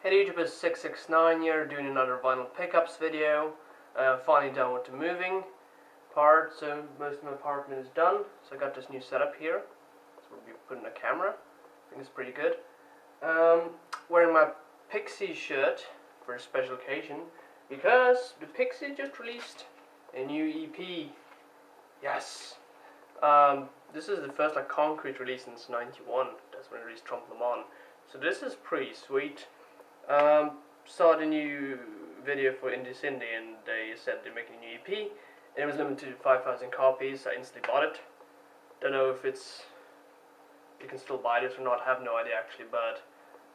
Hey YouTubers, 669 here, doing another vinyl pickups video. Finally done with the moving part, so most of my apartment is done. So I got this new setup here. So we'll be putting a camera. I think it's pretty good. Wearing my Pixies shirt for a special occasion because the Pixies just released a new EP. Yes. This is the first concrete release since '91. That's when they released Trump Le Mans. So this is pretty sweet. Saw the new video for Indie Cindy and they said they're making a new EP and it was limited to 5,000 copies. I instantly bought it. Don't know if you can still buy this or not, I have no idea actually, but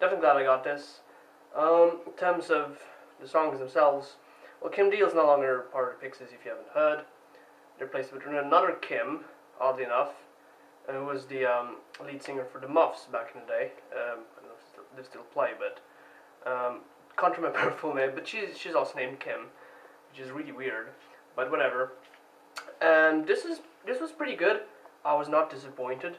definitely glad I got this. In terms of the songs themselves, well, Kim Deal's no longer part of the Pixies if you haven't heard. They're replaced with another Kim, oddly enough, who was the lead singer for the Muffs back in the day. I don't know if they still play, but can't remember her full name, but she's also named Kim, which is really weird, but whatever. And this was pretty good. I was not disappointed.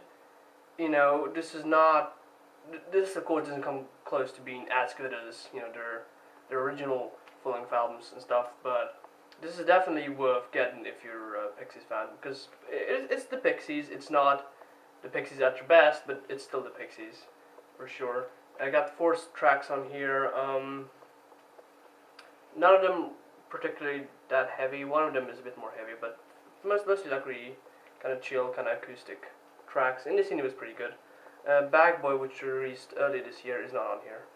You know, this of course doesn't come close to being as good as their original full-length albums and stuff, but this is definitely worth getting if you're a Pixies fan, because it's the Pixies. It's not the Pixies at their best, but it's still the Pixies for sure. I got 4 tracks on here. None of them particularly that heavy. One of them is a bit more heavy, but mostly really kind of chill, kind of acoustic tracks. Indie Cindy was pretty good. Bag Boy, which released early this year, is not on here.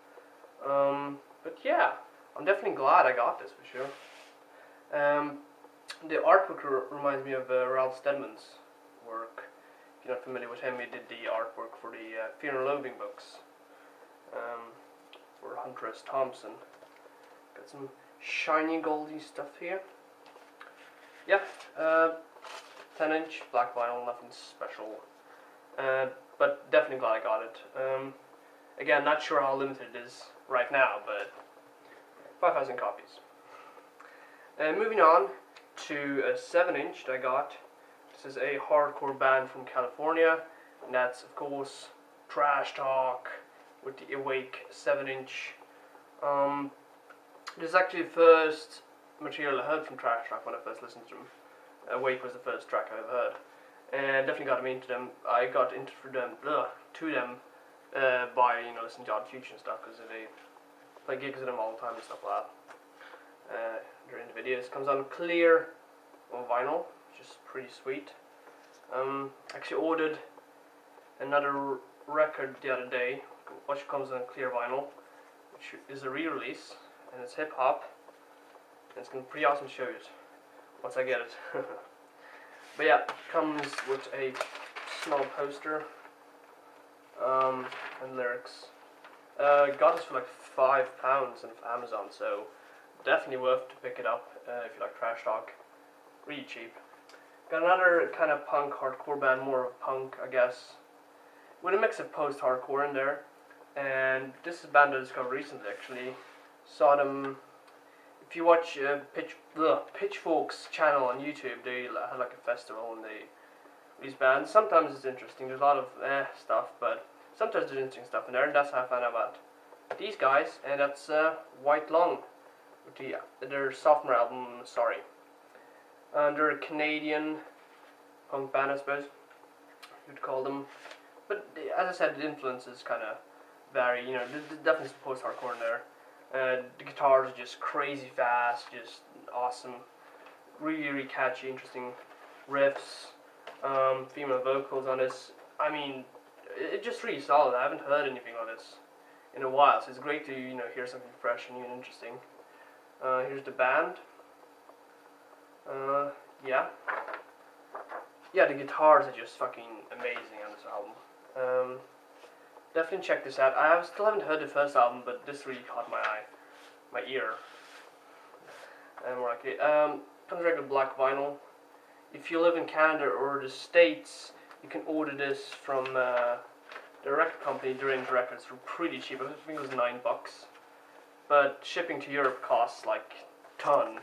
But yeah, I'm definitely glad I got this for sure. The artwork reminds me of Ralph Steadman's work. If you're not familiar with him, he did the artwork for the Fear and Loathing books. For Hunter S. Thompson. Got some shiny goldy stuff here. Yeah, 10-inch black vinyl, nothing special. But definitely glad I got it. Again, not sure how limited it is right now, but 5,000 copies. Moving on to a 7-inch that I got. This is a hardcore band from California, and that's of course Trash Talk with the Awake 7-inch. This is actually the first material I heard from Trash Talk when I first listened to them. Awake was the first track I ever heard, and definitely got me into them. I got into them by listening to Odd Future and stuff, because they play gigs with them all the time and stuff like that. During the videos, comes on clear on vinyl, which is pretty sweet. Actually ordered another record the other day, which comes on clear vinyl, which is a re-release, and it's hip hop. And it's gonna be pretty awesome to show you it once I get it. But yeah, comes with a small poster and lyrics. Got this for like £5 on Amazon, so definitely worth to pick it up if you like Trash Talk. Really cheap. Got another kind of punk hardcore band, more of punk, I guess, with a mix of post-hardcore in there. And this is a band I discovered recently, actually. Saw them, if you watch Pitchfork's channel on YouTube, they had like a festival and they release bands. Sometimes it's interesting, there's a lot of stuff, but sometimes there's interesting stuff in there, and that's how I found out about these guys, and that's White Lung, with their sophomore album, Sorry. They're a Canadian punk band, I suppose you'd call them. But as I said, the influences kind of vary. There's definitely some post-hardcore in there. The guitars are just crazy fast, just awesome. Really catchy, interesting riffs. Female vocals on this. I mean, it's just really solid. I haven't heard anything like this in a while, so it's great to hear something fresh and new and interesting. Here's the band. Yeah, the guitars are just fucking amazing on this album. Definitely check this out. I still haven't heard the first album, but this really caught my ear. More likely. Comes regular black vinyl. If you live in Canada or the States, you can order this from the record company, Deranged Records, for pretty cheap. I think it was $9. But shipping to Europe costs like a ton.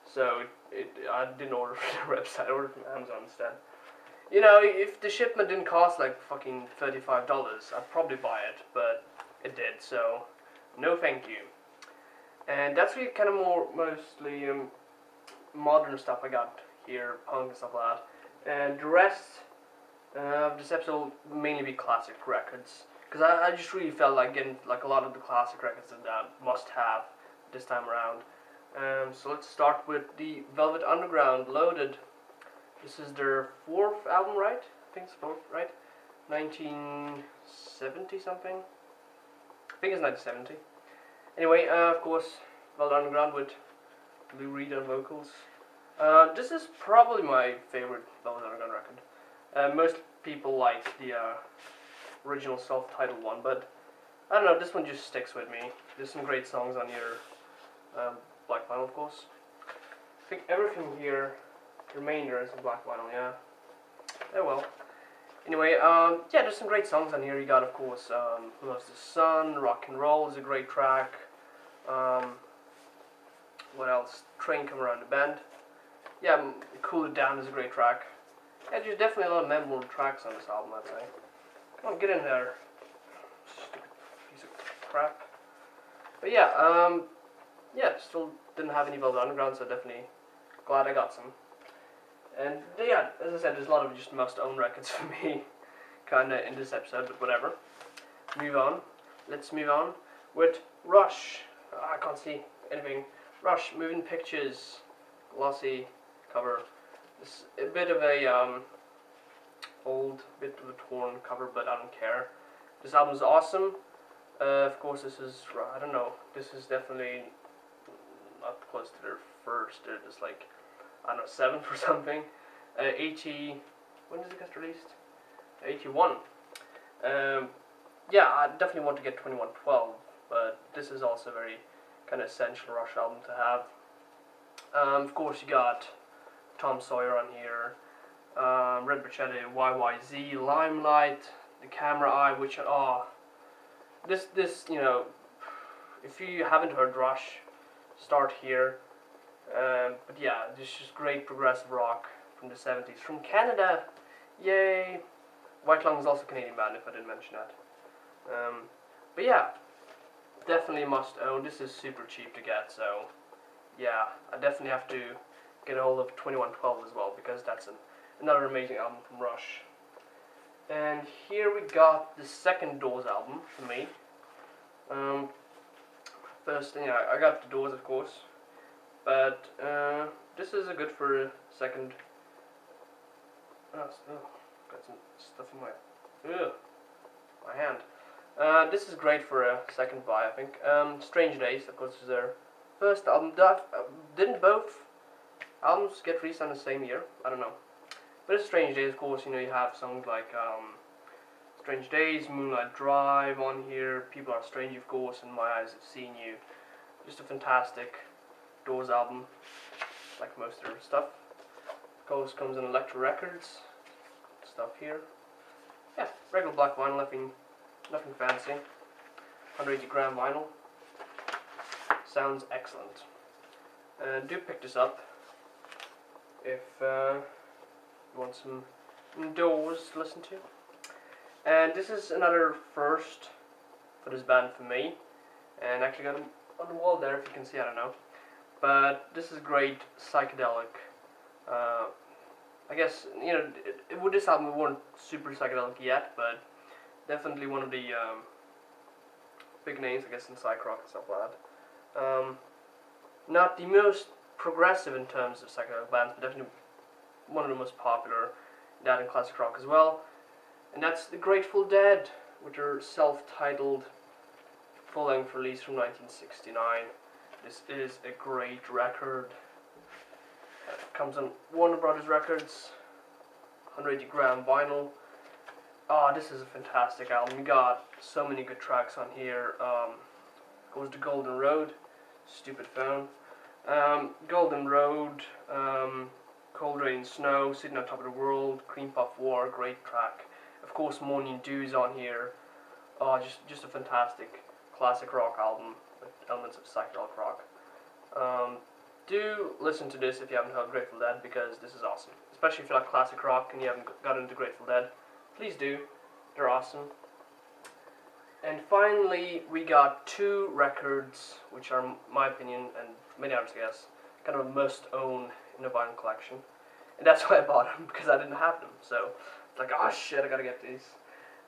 So I didn't order from the website, I ordered from Amazon instead. If the shipment didn't cost like fucking $35, I'd probably buy it, but it did, so no thank you. And that's really kind of mostly modern stuff I got here, punk and stuff like that. And the rest of this episode will mainly be classic records, because I just really felt like getting like a lot of the classic records that I must have this time around. So let's start with the Velvet Underground, Loaded. This is their 4th album, right? I think it's 4th, right? 1970 something. I think it's 1970. Anyway, of course, Velvet Underground with Lou Reed on vocals. This is probably my favorite Velvet Underground record. Most people like the original self-titled one, but I don't know, this one just sticks with me. There's some great songs on here. Black vinyl, of course. I think everything here, the remainder is in black vinyl, yeah. Oh well. Anyway, yeah, there's some great songs on here. You got, of course, Who Loves the Sun, Rock and Roll is a great track. What else? Train Come Around the Bend. Yeah, Cool It Down is a great track. Yeah, there's definitely a lot of memorable tracks on this album, I'd say. Come on, get in there. Stupid piece of crap. But yeah, yeah, still didn't have any Velvet Underground, so definitely glad I got some. And yeah, as I said, there's a lot of just must-own records for me, kinda in this episode, but whatever. Move on. Let's move on with Rush. I can't see anything. Rush, Moving Pictures, glossy cover. It's a bit of a old, bit of a torn cover, but I don't care. This album is awesome. Of course, this is, I don't know, this is definitely not close to their first. They're just like, I don't know, 7th or something. 80, when did it get released? 81. Yeah, I definitely want to get 2112, but this is also a very kind of essential Rush album to have. Of course, you got Tom Sawyer on here, Red Bruschetta, YYZ, Limelight, The Camera Eye, which, this, you know, if you haven't heard Rush, start here. But yeah, this is just great progressive rock from the 70s. From Canada, yay! White Lung is also a Canadian band, if I didn't mention that. But yeah, definitely must own. This is super cheap to get, so yeah, I definitely have to get a hold of 2112 as well, because that's another amazing album from Rush. And here we got the second Doors album for me. First thing, I got the Doors, of course, but this is a good for a second. Got some stuff in my hand. This is great for a second buy, I think. Strange Days, of course, is their first album. Didn't both albums get released on the same year? I don't know. But it's Strange Days, of course. You know, you have songs like Strange Days, Moonlight Drive on here, People Are Strange, of course, and My Eyes Have Seen You. Just a fantastic Doors album, like most of their stuff. Of course, comes in Elektra Records stuff here. Yeah, regular black vinyl, nothing fancy. 180 gram vinyl. Sounds excellent. Do pick this up if you want some Doors to listen to. And this is another first for this band for me. And actually got them on the wall there, if you can see, I don't know. But this is great psychedelic. I guess, you know, with this album we weren't super psychedelic yet, but definitely one of the big names, I guess, in psych rock and stuff like that. Not the most progressive in terms of psychedelic bands, but definitely one of the most popular, that in classic rock as well. And that's the Grateful Dead, with their self-titled full-length release from 1969. This is a great record. It comes on Warner Brothers Records, 180 gram vinyl. This is a fantastic album. You got so many good tracks on here. Goes to Golden Road, stupid phone. Golden Road, Cold Rain Snow, Sitting on Top of the World, Cream Puff War, great track. Of course, Morning Dew's on here. Just a fantastic classic rock album with elements of psychedelic rock. Do listen to this if you haven't heard Grateful Dead, because this is awesome. Especially if you like classic rock and you haven't got into Grateful Dead. Please do. They're awesome. And finally, we got 2 records, which are, in my opinion, and many others guess, kind of a must-own in a vinyl collection. And that's why I bought them, because I didn't have them. So, it's like, oh shit, I gotta get these.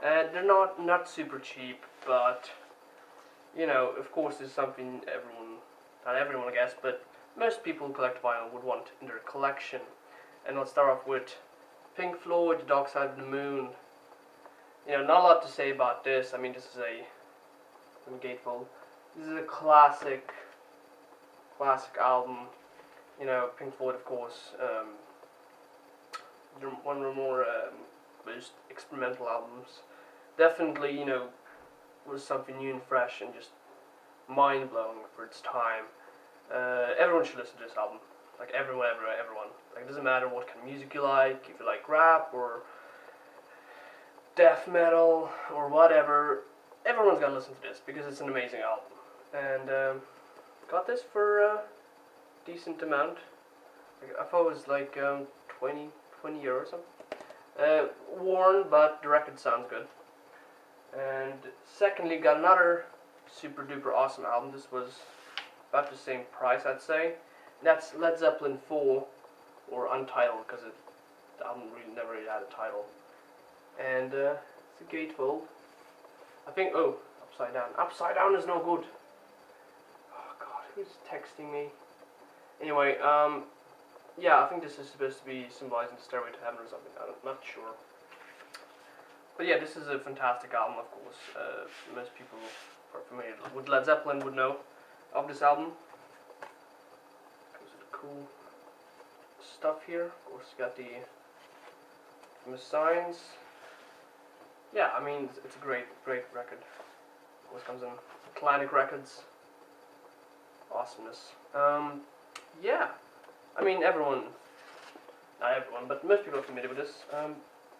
And they're not super cheap, but, you know, of course, it's something not everyone, I guess, but most people who collect vinyl would want in their collection. And I'll start off with Pink Floyd, The Dark Side of the Moon. You know, not a lot to say about this. I mean, this is a gatefold. This is a classic album. You know, Pink Floyd, of course, one of the more most experimental albums. Definitely, you know, was something new and fresh and just mind-blowing for its time. Everyone should listen to this album. Like, everyone. Like, it doesn't matter what kind of music you like, if you like rap or death metal or whatever, everyone's gotta listen to this because it's an amazing album. And got this for a decent amount. I thought it was like 20 euros or something. Worn, but the record sounds good. And secondly, got another super duper awesome album. This was about the same price, I'd say. And that's Led Zeppelin 4, or Untitled, because the album never really had a title. And it's a gatefold. I think, oh, upside down. Upside down is no good. Oh god, who's texting me? Anyway, yeah, I think this is supposed to be symbolizing the Stairway to Heaven or something. I'm not sure. But yeah, this is a fantastic album, of course. Most people who are familiar with Led Zeppelin would know of this album. Comes with the cool stuff here. Of course, you got the famous signs. Yeah, I mean, it's a great record. Of course, comes in Atlantic Records. Awesomeness. Yeah, I mean, not everyone, but most people are familiar with this.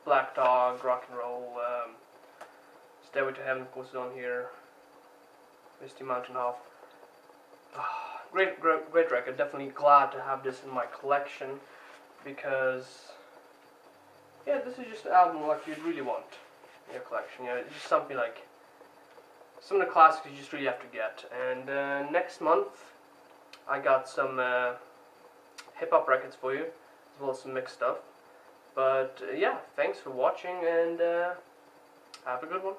Black Dog, Rock and Roll, Stairway to Heaven, of course, is on here. Misty Mountain Half. Great record. Definitely glad to have this in my collection because, yeah, this is just an album like you'd really want in your collection. You know, it's just something like some of the classics you just really have to get. And next month, I got some hip-hop records for you, as well as some mixed stuff. But yeah, thanks for watching, and have a good one.